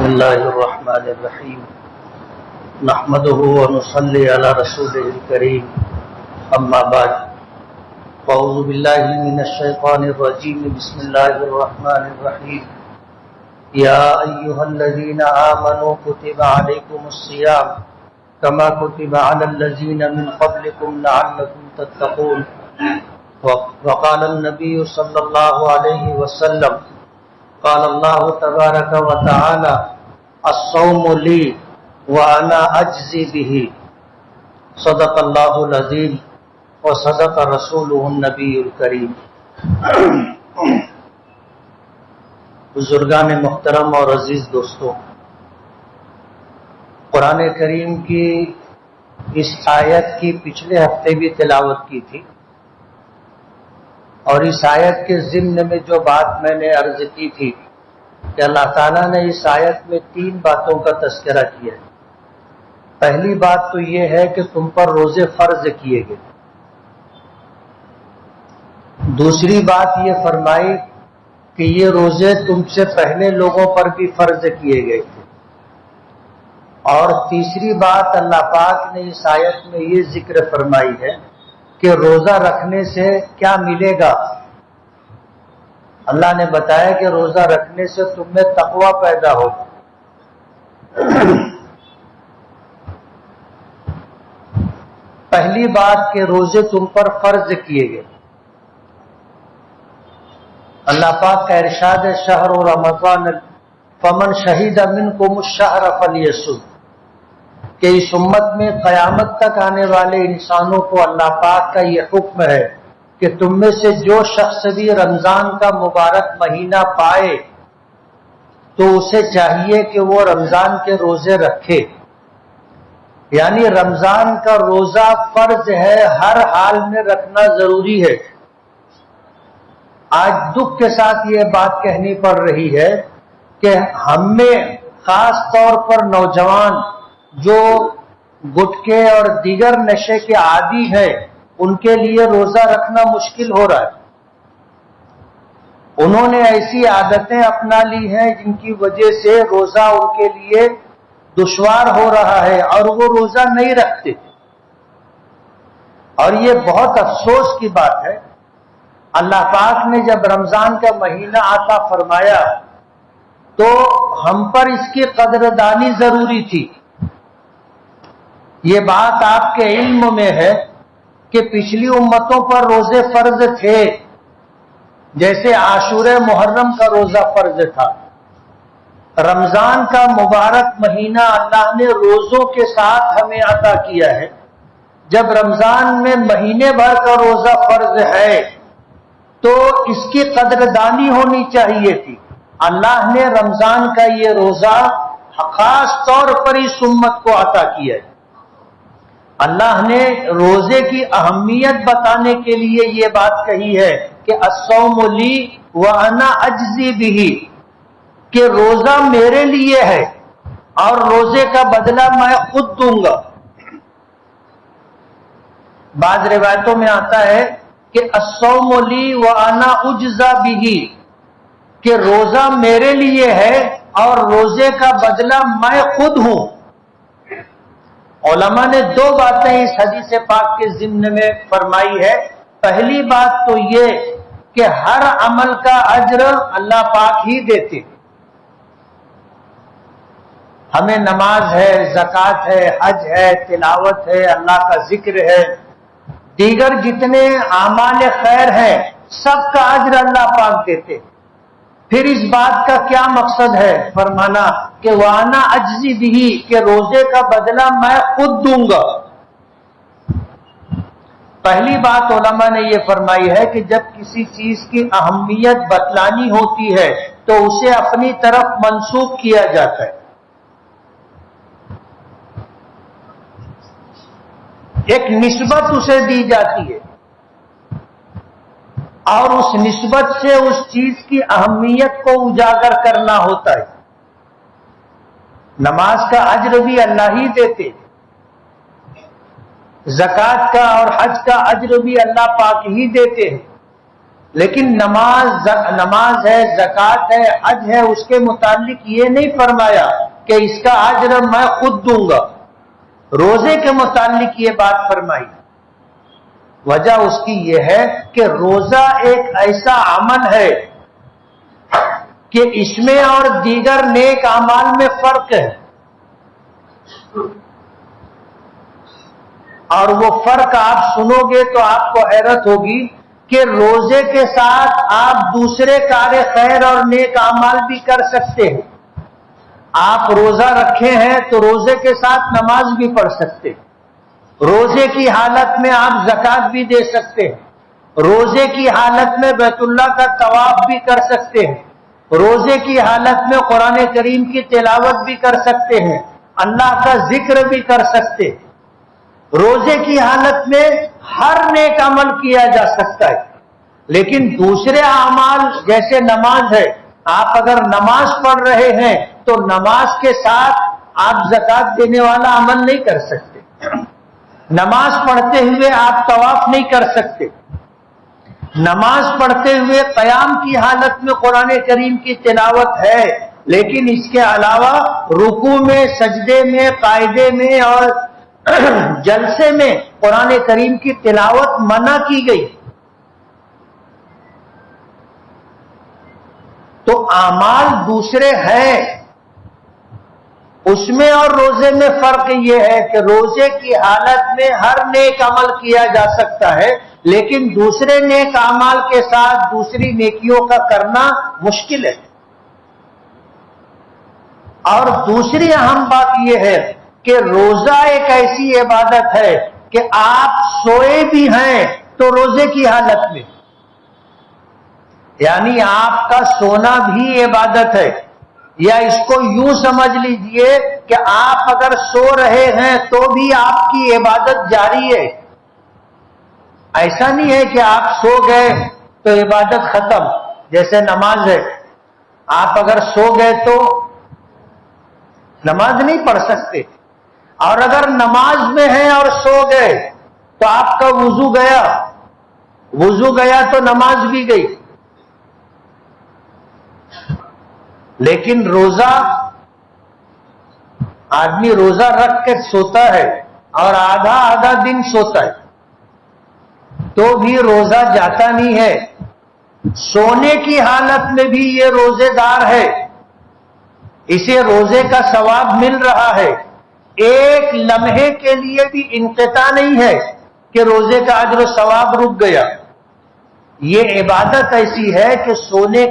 الله الرحمن الرحيم نحمده ونصلي على رسوله الكريم أما بعد فأعوذ بالله من الشيطان الرجيم بسم الله الرحمن الرحيم يا أيها الذين آمنوا كتب عليكم الصيام كما كتب على الذين من قبلكم لعلكم تتقون وقال النبي صلى الله عليه وسلم قال الله تبارك وتعالى الصوم لي وأنا أجزي به صدق الله العظيم وصدق رسوله النبي الكريم. بزرگان محترم اور عزیز دوستو، قرآن کریم کی اس آیت کی پچھلے ہفتے بھی تلاوت کی تھی، اور اس آیت کے ضمن میں جو بات میں نے عرض کی تھی کہ اللہ تعالیٰ نے اس آیت میں 3 باتوں کا تذکرہ کیا ہے. پہلی بات تو یہ ہے کہ تم پر روزے فرض کیے گئے. دوسری بات یہ فرمائی کہ یہ روزے تم سے پہلے لوگوں پر بھی فرض کیے گئے تھے. اور تیسری بات اللہ پاک نے اس آیت میں یہ ذکر فرمائی ہے کہ روزہ رکھنے سے کیا ملے گا. اللہ نے بتایا کہ روزہ رکھنے سے تم میں تقوی پیدا ہوگا. پہلی بات کہ روزے تم پر فرض کیے گئے. اللہ پاک کا ارشاد ہے شہر رمضان فمن شہید منکم الشہر فلیصم، کہ اس امت میں قیامت تک آنے والے انسانوں کو اللہ پاک کا یہ حکم ہے کہ تم میں سے جو شخص بھی رمضان کا مبارک مہینہ پائے تو اسے چاہیے کہ وہ رمضان کے روزے رکھے. یعنی رمضان کا روزہ فرض ہے، ہر حال میں رکھنا ضروری ہے. آج دکھ کے ساتھ یہ بات کہنی پڑ رہی ہے کہ ہم میں خاص طور پر نوجوان جو گٹکے اور دیگر نشے کے عادی ہیں ان کے لیے روزہ رکھنا مشکل ہو رہا ہے. انہوں نے ایسی عادتیں اپنا لی ہیں جن کی وجہ سے روزہ ان کے لیے دشوار ہو رہا ہے اور وہ روزہ نہیں رکھتے. اور یہ بہت افسوس کی بات ہے. اللہ پاک نے جب رمضان کا مہینہ عطا فرمایا تو ہم پر اس کی قدردانی ضروری تھی. یہ بات آپ کے علم میں ہے کہ پچھلی امتوں پر روزے فرض تھے، جیسے عاشورہ محرم کا روزہ فرض تھا. رمضان کا مبارک مہینہ اللہ نے روزوں کے ساتھ ہمیں عطا کیا ہے. جب رمضان میں مہینے بھر کا روزہ فرض ہے تو اس کی قدردانی ہونی چاہیے تھی. اللہ نے رمضان کا یہ روزہ خاص طور پر اس امت کو عطا کیا ہے. اللہ نے روزے کی اہمیت بتانے کے لیے یہ بات کہی ہے کہ الصوم لی وانا اجزی بہ، کہ روزہ میرے لیے ہے اور روزے کا بدلہ میں خود دوں گا. بعض روایتوں میں آتا ہے کہ الصوم لی وانا اجزا بہ، کہ روزہ میرے لیے ہے اور روزے کا بدلہ میں خود ہوں. علماء نے 2 باتیں اس حدیث پاک کے ضمن میں فرمائی ہے. پہلی بات تو یہ کہ ہر عمل کا اجر اللہ پاک ہی دیتے. ہمیں نماز ہے، زکوٰۃ ہے، حج ہے، تلاوت ہے، اللہ کا ذکر ہے، دیگر جتنے اعمال خیر ہیں سب کا اجر اللہ پاک دیتے. پھر اس بات کا کیا مقصد ہے؟ فرمانا کہ وانا اجزی بہ، کہ روزے کا بدلہ میں خود دوں گا. پہلی بات علماء نے یہ فرمائی ہے کہ جب کسی چیز کی اہمیت بتلانی ہوتی ہے تو اسے اپنی طرف منسوب کیا جاتا ہے. ایک نسبت اسے دی جاتی ہے اور اس نسبت سے اس چیز کی اہمیت کو اجاگر کرنا ہوتا ہے. نماز کا اجر بھی اللہ ہی دیتے، زکوٰۃ کا اور حج کا اجر بھی اللہ پاک ہی دیتے ہیں. لیکن نماز ہے، زکوٰۃ ہے، حج ہے، اس کے متعلق یہ نہیں فرمایا کہ اس کا اجر میں خود دوں گا۔ روزے کے متعلق یہ بات فرمائی۔ وجہ اس کی یہ ہے کہ روزہ ایک ایسا عمل ہے کہ اس میں اور دیگر نیک اعمال میں فرق ہے، اور وہ فرق آپ سنو گے تو آپ کو حیرت ہوگی کہ روزے کے ساتھ آپ دوسرے کار خیر اور نیک اعمال بھی کر سکتے ہیں۔ آپ روزہ رکھے ہیں تو روزے کے ساتھ نماز بھی پڑھ سکتے ہیں، روزے کی حالت میں آپ زکوٰۃ بھی دے سکتے ہیں، روزے کی حالت میں بیت اللہ کا طواف بھی کر سکتے ہیں، روزے کی حالت میں قرآن کریم کی تلاوت بھی کر سکتے ہیں، اللہ کا ذکر بھی کر سکتے ہیں۔ روزے کی حالت میں ہر نیک عمل کیا جا سکتا ہے، لیکن دوسرے اعمال جیسے نماز ہے، آپ اگر نماز پڑھ رہے ہیں تو نماز کے ساتھ آپ زکوٰۃ دینے والا عمل نہیں کر سکتے، نماز پڑھتے ہوئے آپ طواف نہیں کر سکتے، نماز پڑھتے ہوئے قیام کی حالت میں قرآن کریم کی تلاوت ہے، لیکن اس کے علاوہ رکوع میں، سجدے میں، قاعدے میں اور جلسے میں قرآن کریم کی تلاوت منع کی گئی۔ تو اعمال دوسرے ہیں، اس میں اور روزے میں فرق یہ ہے کہ روزے کی حالت میں ہر نیک عمل کیا جا سکتا ہے، لیکن دوسرے نیک اعمال کے ساتھ دوسری نیکیوں کا کرنا مشکل ہے۔ اور دوسری اہم بات یہ ہے کہ روزہ ایک ایسی عبادت ہے کہ آپ سوئے بھی ہیں تو روزے کی حالت میں، یعنی آپ کا سونا بھی عبادت ہے، یا اس کو یوں سمجھ لیجئے کہ آپ اگر سو رہے ہیں تو بھی آپ کی عبادت جاری ہے۔ ایسا نہیں ہے کہ آپ سو گئے تو عبادت ختم، جیسے نماز ہے، آپ اگر سو گئے تو نماز نہیں پڑھ سکتے، اور اگر نماز میں ہیں اور سو گئے تو آپ کا وضو گیا تو نماز بھی گئی۔ لیکن روزہ، آدمی روزہ رکھ کے سوتا ہے اور آدھا دن سوتا ہے تو بھی روزہ جاتا نہیں ہے، سونے کی حالت میں بھی یہ روزے دار ہے، اسے روزے کا ثواب مل رہا ہے، ایک لمحے کے لیے بھی انقطاع نہیں ہے کہ روزے کا اجر و ثواب رک گیا۔ یہ عبادت ایسی ہے کہ سونے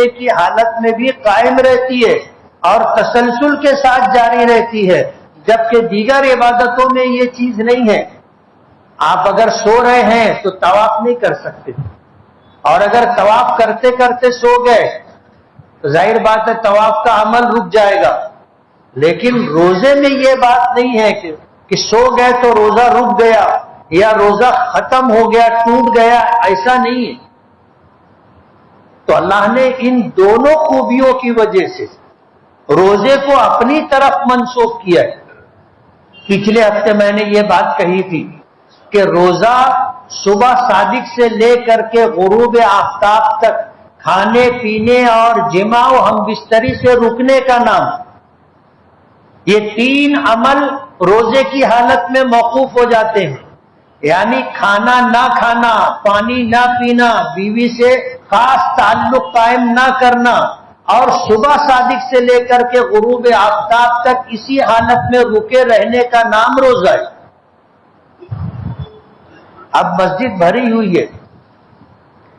کی حالت میں بھی قائم رہتی ہے اور تسلسل کے ساتھ جاری رہتی ہے، جبکہ دیگر عبادتوں میں یہ چیز نہیں ہے۔ آپ اگر سو رہے ہیں تو طواف نہیں کر سکتے، اور اگر طواف کرتے کرتے سو گئے تو ظاہر بات ہے طواف کا عمل رک جائے گا۔ لیکن روزے میں یہ بات نہیں ہے کہ سو گئے تو روزہ رک گیا یا روزہ ختم ہو گیا، ٹوٹ گیا، ایسا نہیں ہے۔ تو اللہ نے ان دونوں خوبیوں کی وجہ سے روزے کو اپنی طرف منسوخ کیا ہے۔ پچھلے ہفتے میں نے یہ بات کہی تھی کہ روزہ صبح صادق سے لے کر کے غروب آفتاب تک کھانے پینے اور جماع و ہم بستری سے رکنے کا نام، یہ تین عمل روزے کی حالت میں موقوف ہو جاتے ہیں، یعنی کھانا نہ کھانا، پانی نہ پینا، بیوی سے خاص تعلق قائم نہ کرنا، اور صبح صادق سے لے کر کے غروب آفتاب تک اسی حالت میں رکے رہنے کا نام روزہ ہے۔ اب مسجد بھری ہوئی ہے،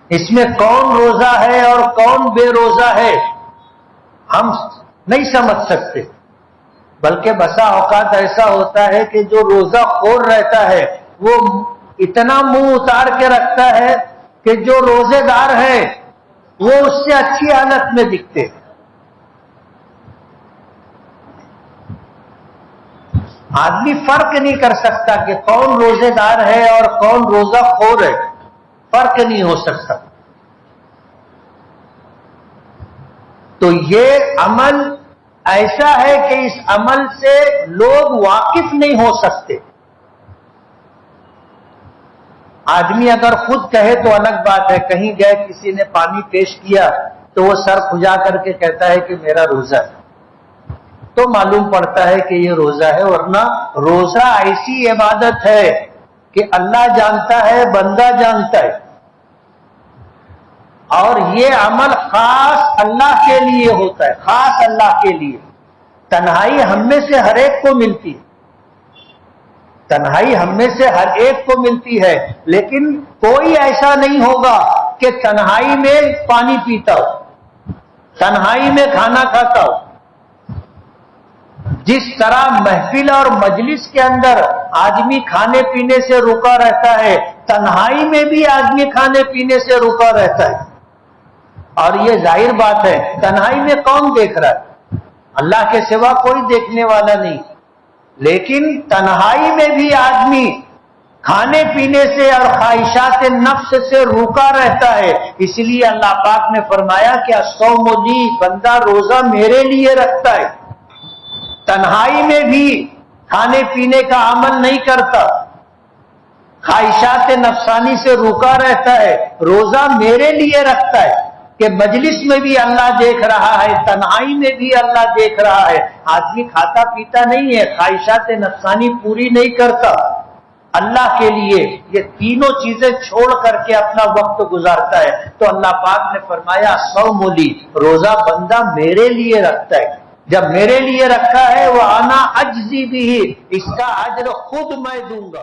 اس میں کون روزہ ہے اور کون بے روزہ ہے ہم نہیں سمجھ سکتے، بلکہ بسا اوقات ایسا ہوتا ہے کہ جو روزہ خور رہتا ہے وہ اتنا منہ اتار کے رکھتا ہے کہ جو روزے دار ہے وہ اس سے اچھی حالت میں دکھتے۔ آدمی فرق نہیں کر سکتا کہ کون روزے دار ہے اور کون روزہ خور ہے، فرق نہیں ہو سکتا۔ تو یہ عمل ایسا ہے کہ اس عمل سے لوگ واقف نہیں ہو سکتے۔ آدمی اگر خود کہے تو الگ بات ہے، کہیں گئے کسی نے پانی پیش کیا تو وہ سر کھجا کر کے کہتا ہے کہ میرا روزہ ہے، تو معلوم پڑتا ہے کہ یہ روزہ ہے، ورنہ روزہ ایسی عبادت ہے کہ اللہ جانتا ہے، بندہ جانتا ہے، اور یہ عمل خاص اللہ کے لیے ہوتا ہے، خاص اللہ کے لیے۔ تنہائی ہم میں سے ہر ایک کو ملتی ہے، تنہائی ہم میں سے ہر ایک کو ملتی ہے، لیکن کوئی ایسا نہیں ہوگا کہ تنہائی میں پانی پیتا ہو، تنہائی میں کھانا کھاتا ہو۔ جس طرح محفل اور مجلس کے اندر آدمی کھانے پینے سے رکا رہتا ہے، تنہائی میں بھی آدمی کھانے پینے سے رکا رہتا ہے۔ اور یہ ظاہر بات ہے، تنہائی میں کون دیکھ رہا ہے؟ اللہ کے سوا کوئی دیکھنے والا نہیں، لیکن تنہائی میں بھی آدمی کھانے پینے سے اور خواہشات نفس سے روکا رہتا ہے۔ اس لیے اللہ پاک نے فرمایا کہ الصوم لی، بندہ روزہ میرے لیے رکھتا ہے، تنہائی میں بھی کھانے پینے کا عمل نہیں کرتا، خواہشات نفسانی سے روکا رہتا ہے، روزہ میرے لیے رکھتا ہے کہ مجلس میں بھی اللہ دیکھ رہا ہے، تنہائی میں بھی اللہ دیکھ رہا ہے۔ آدمی کھاتا پیتا نہیں ہے، خواہشات نفسانی پوری نہیں کرتا، اللہ کے لیے یہ تینوں چیزیں چھوڑ کر کے اپنا وقت گزارتا ہے، تو اللہ پاک نے فرمایا الصوم لی، روزہ بندہ میرے لیے رکھتا ہے۔ جب میرے لیے رکھا ہے وہ انا اجزی بھی، اس کا اجر خود میں دوں گا۔